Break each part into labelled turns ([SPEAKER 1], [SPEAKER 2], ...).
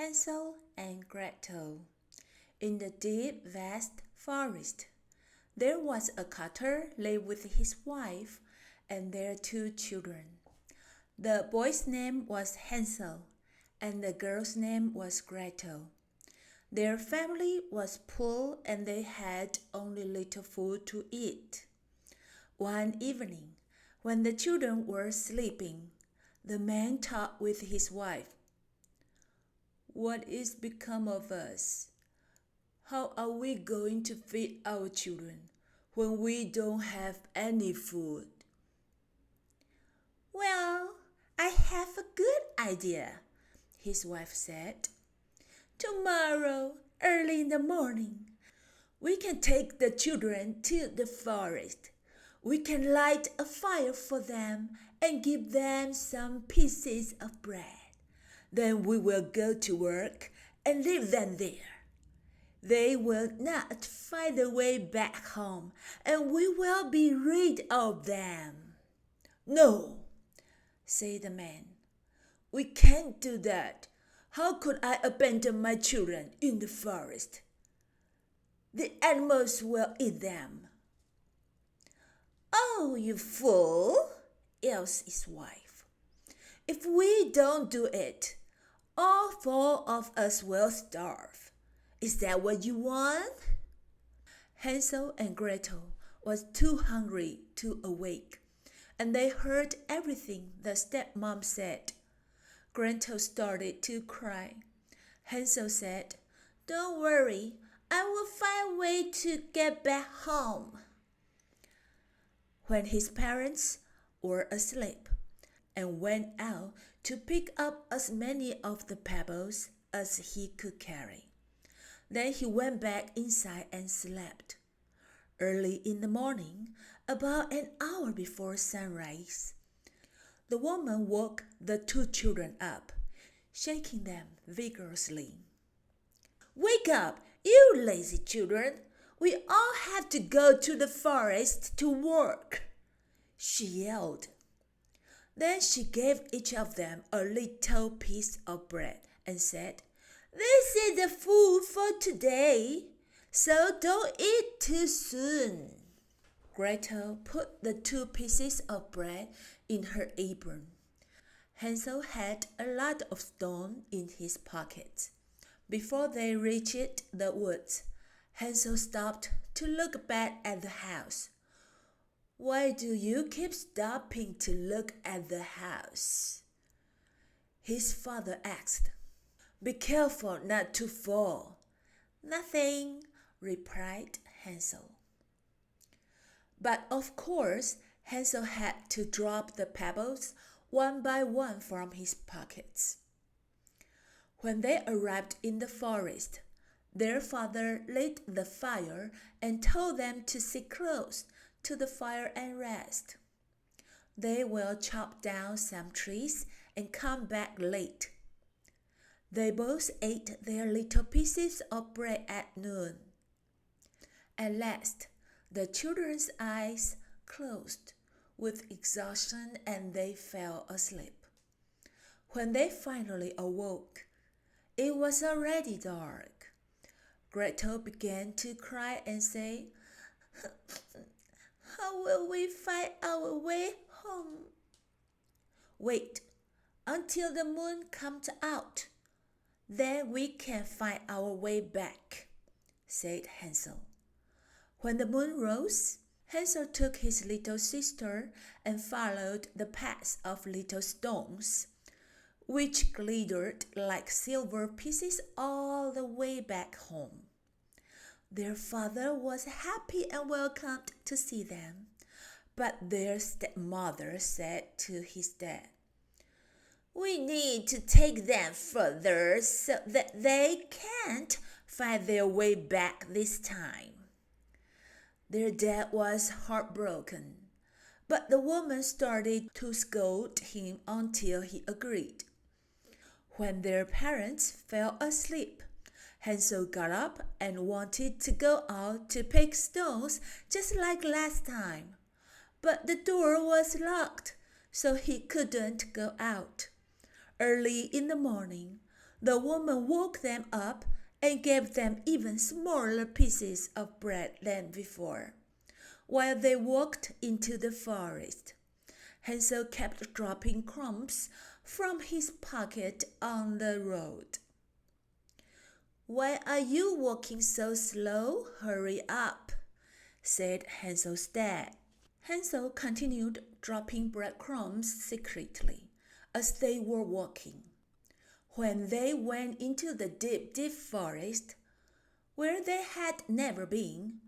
[SPEAKER 1] Hansel and Gretel. In the deep, vast forest, there was a carter lived with his wife and their 2 children. The boy's name was Hansel, and the girl's name was Gretel. Their family was poor and they had only little food to eat. One evening, when the children were sleeping, the man talked with his wife. "What is become of us? How are we going to feed our children when we don't have any food?" "Well, I have a good idea," his wife said. "Tomorrow, early in the morning, we can take the children to the forest. We can light a fire for them and give them some pieces of bread. Then we will go to work and leave them there. They will not find their way back home, and we will be rid of them." "No," said the man. "We can't do that. How could I abandon my children in the forest? The animals will eat them." "Oh, you fool," yells his wife. "If we don't do it, all 4 of us will starve. Is that what you want?" Hansel and Gretel was too hungry to awake, and they heard everything the stepmom said. Gretel started to cry. Hansel said, "Don't worry, I will find a way to get back home." When his parents were asleep and went out to pick up as many of the pebbles as he could carry, then he went back inside and slept. Early in the morning, about an hour before sunrise, the woman woke the 2 children up, shaking them vigorously. "Wake up, you lazy children! We all have to go to the forest to work," she yelled. Then she gave each of them a little piece of bread and said, "This is the food for today, so don't eat too soon." Gretel put the 2 pieces of bread in her apron. Hansel had a lot of stone in his pocket. Before they reached the woods, Hansel stopped to look back at the house. "Why do you keep stopping to look at the house?" his father asked. "Be careful not to fall." "Nothing," replied Hansel. But of course, Hansel had to drop the pebbles one by one from his pockets. When they arrived in the forest, their father lit the fire and told them to sit close to the fire and rest. They will chop down some trees and come back late. They both ate their little pieces of bread at noon. At last, the children's eyes closed with exhaustion and they fell asleep. When they finally awoke, it was already dark. Gretel began to cry and say, "How will we find our way home?" "Wait until the moon comes out. Then we can find our way back," said Hansel. When the moon rose, Hansel took his little sister and followed the path of little stones, which glittered like silver pieces all the way back home. Their father was happy and welcomed to see them, but their stepmother said to his dad, "We need to take them further so that they can't find their way back this time." Their dad was heartbroken, but the woman started to scold him until he agreed. When their parents fell asleep, Hansel got up and wanted to go out to pick stones just like last time. But the door was locked, so he couldn't go out. Early in the morning, The woman woke them up and gave them even smaller pieces of bread than before, while they walked into the forest. Hansel kept dropping crumbs from his pocket on the road. "Why are you walking so slow? Hurry up," said Hansel's dad. Hansel continued dropping breadcrumbs secretly as they were walking. When they went into the deep, deep forest, where they had never been,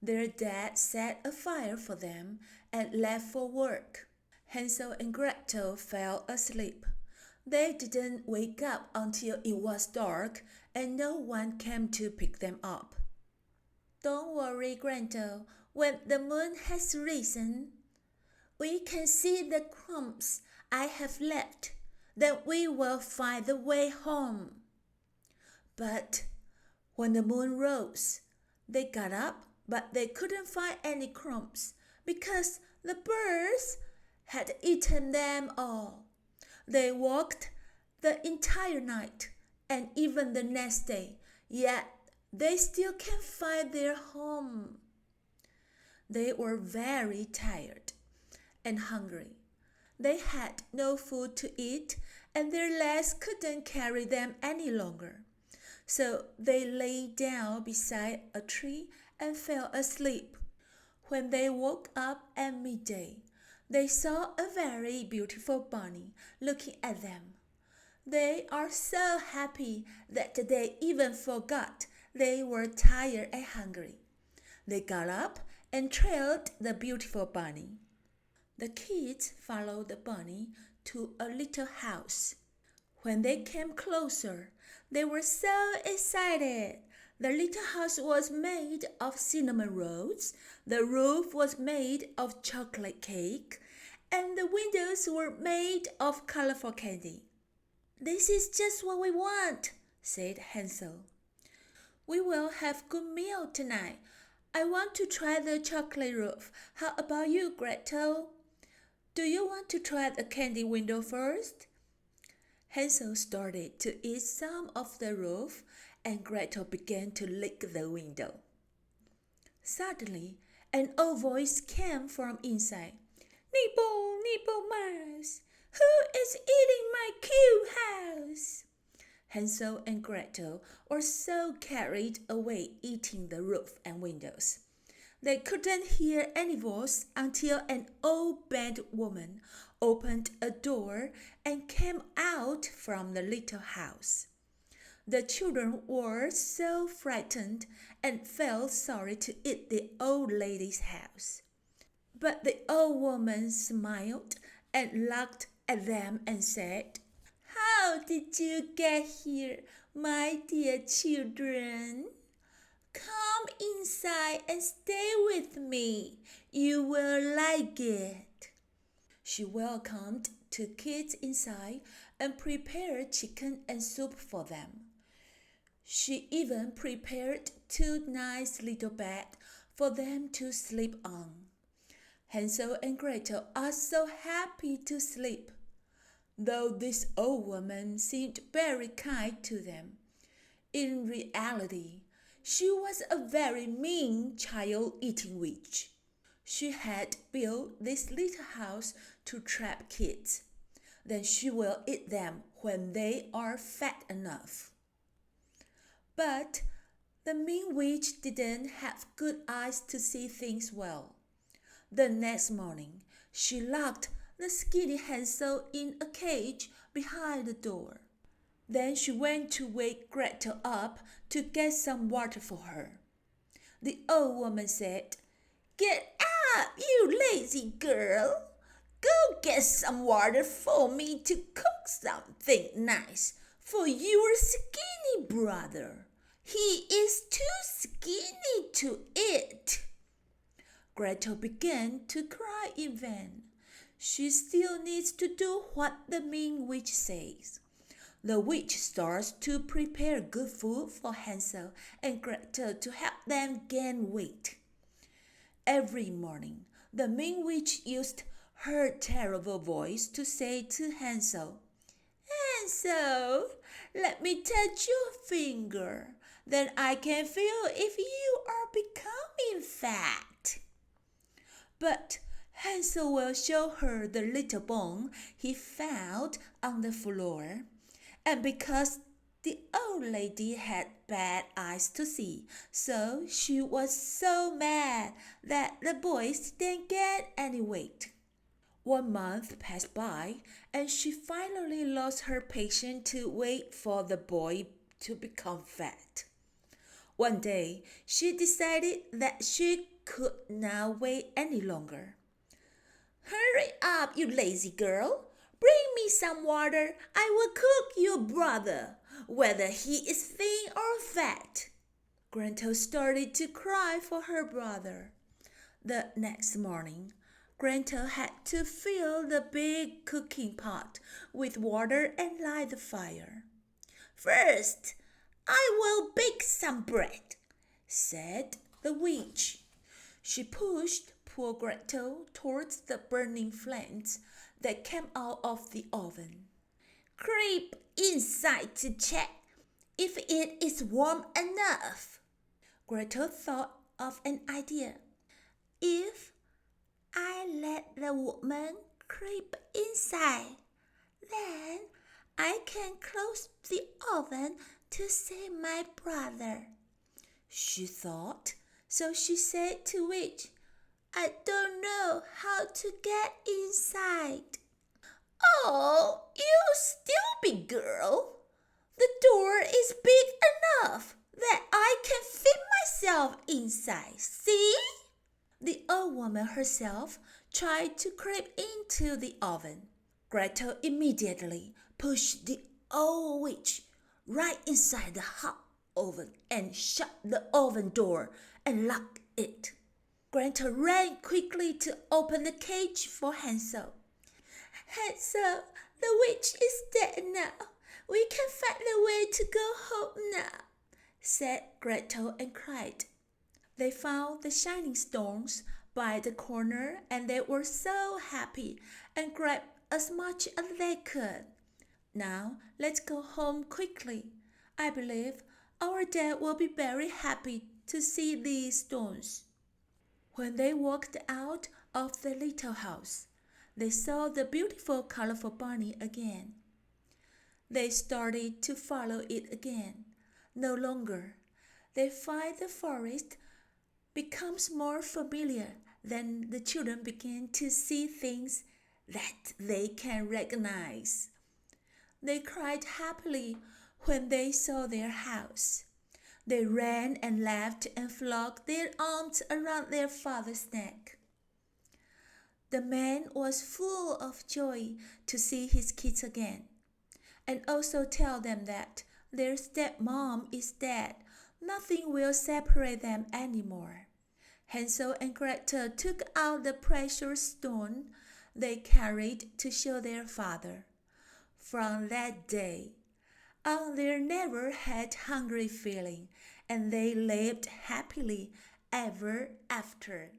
[SPEAKER 1] their dad set a fire for them and left for work. Hansel and Gretel fell asleep. They didn't wake up until it was dark and no one came to pick them up. "Don't worry, Gretel. When the moon has risen, we can see the crumbs I have left. Then we will find the way home." But when the moon rose, they got up, but they couldn't find any crumbs because the birds had eaten them all. They walked the entire night and even the next day, yet they still can't find their home. They were very tired and hungry. They had no food to eat, and their legs couldn't carry them any longer. So they lay down beside a tree and fell asleep. When they woke up at midday, they saw a very beautiful bunny looking at them. They are so happy that they even forgot they were tired and hungry. They got up and trailed the beautiful bunny. The kids followed the bunny to a little house. When they came closer, they were so excited. The little house was made of cinnamon rolls, the roof was made of chocolate cake, and the windows were made of colorful candy. "This is just what we want," said Hansel. "We will have good meal tonight. I want to try the chocolate roof. How about you, Gretel? Do you want to try the candy window first?" Hansel started to eat some of the roof, and Gretel began to lick the window. Suddenly, an old voice came from inside. "Nibble, nibble, mouse! Who is eating my cute house?" Hansel and Gretel were so carried away eating the roof and windows. They couldn't hear any voice until an old bent woman opened a door and came out from the little house. The children were so frightened and felt sorry to eat the old lady's house. But the old woman smiled and looked at them and said, "How did you get here, my dear children? Come inside and stay with me. You will like it." She welcomed two kids inside and prepared chicken and soup for them. She even prepared two nice little beds for them to sleep on. Hansel and Gretel are so happy to sleep. Though this old woman seemed very kind to them, in reality, she was a very mean child-eating witch. She had built this little house to trap kids. Then she will eat them when they are fat enough. But the mean witch didn't have good eyes to see things well. The next morning, she locked the skinny Hansel in a cage behind the door. Then she went to wake Gretel up to get some water for her. The old woman said, "Get up, you lazy girl! Go get some water for me to cook something nice for your skinny brother. He is too skinny to eat." Gretel began to cry in vain. She still needs to do what the mean witch says. The witch starts to prepare good food for Hansel and Gretel to help them gain weight. Every morning, the mean witch used her terrible voice to say to Hansel, "Hansel, let me touch your finger. Then I can feel if you are becoming fat. But Hansel will show her the little bone he found on the floor. And because the old lady had bad eyes to see, so she was so mad that the boys didn't get any weight. 1 month passed by, and she finally lost her patience to wait for the boy to become fat. One day, she decided that she could not wait any longer. Hurry up, you lazy girl. Bring me some water. I will cook your brother, whether he is thin or fat. Gretel started to cry for her brother. The next morning, Gretel had to fill the big cooking pot with water and light the fire. First, I will bake some bread, said the witch. She pushed poor Gretel towards the burning flames that came out of the oven. Creep inside to check if it is warm enough. Gretel thought of an idea. If I let the woman creep inside, then I can close the oven to save my brother, she thought. So she said to Witch, I don't know how to get inside. Oh, you stupid girl. The door is big enough that I can fit myself inside, see? The old woman herself tried to creep into the oven. Gretel immediately pushed the old witch right inside the hot oven and shut the oven door and locked it. Gretel ran quickly to open the cage for Hansel. Hansel, the witch is dead now. We can find a way to go home now, said Gretel and cried. They found the shining stones by the corner and they were so happy and grabbed as much as they could. Now let's go home quickly. I believe our dad will be very happy to see these stones. When they walked out of the little house, they saw the beautiful colorful bunny again. They started to follow it again. No longer. They find the forest becomes more familiar. Then the children began to see things that they can recognize. They cried happily when they saw their house. They ran and laughed and flogged their arms around their father's neck. The man was full of joy to see his kids again, and also tell them that their stepmom is dead. Nothing will separate them anymore. Hansel and Gretel took out the precious stone they carried to show their father. From that day on, they never had hungry feeling, and they lived happily ever after.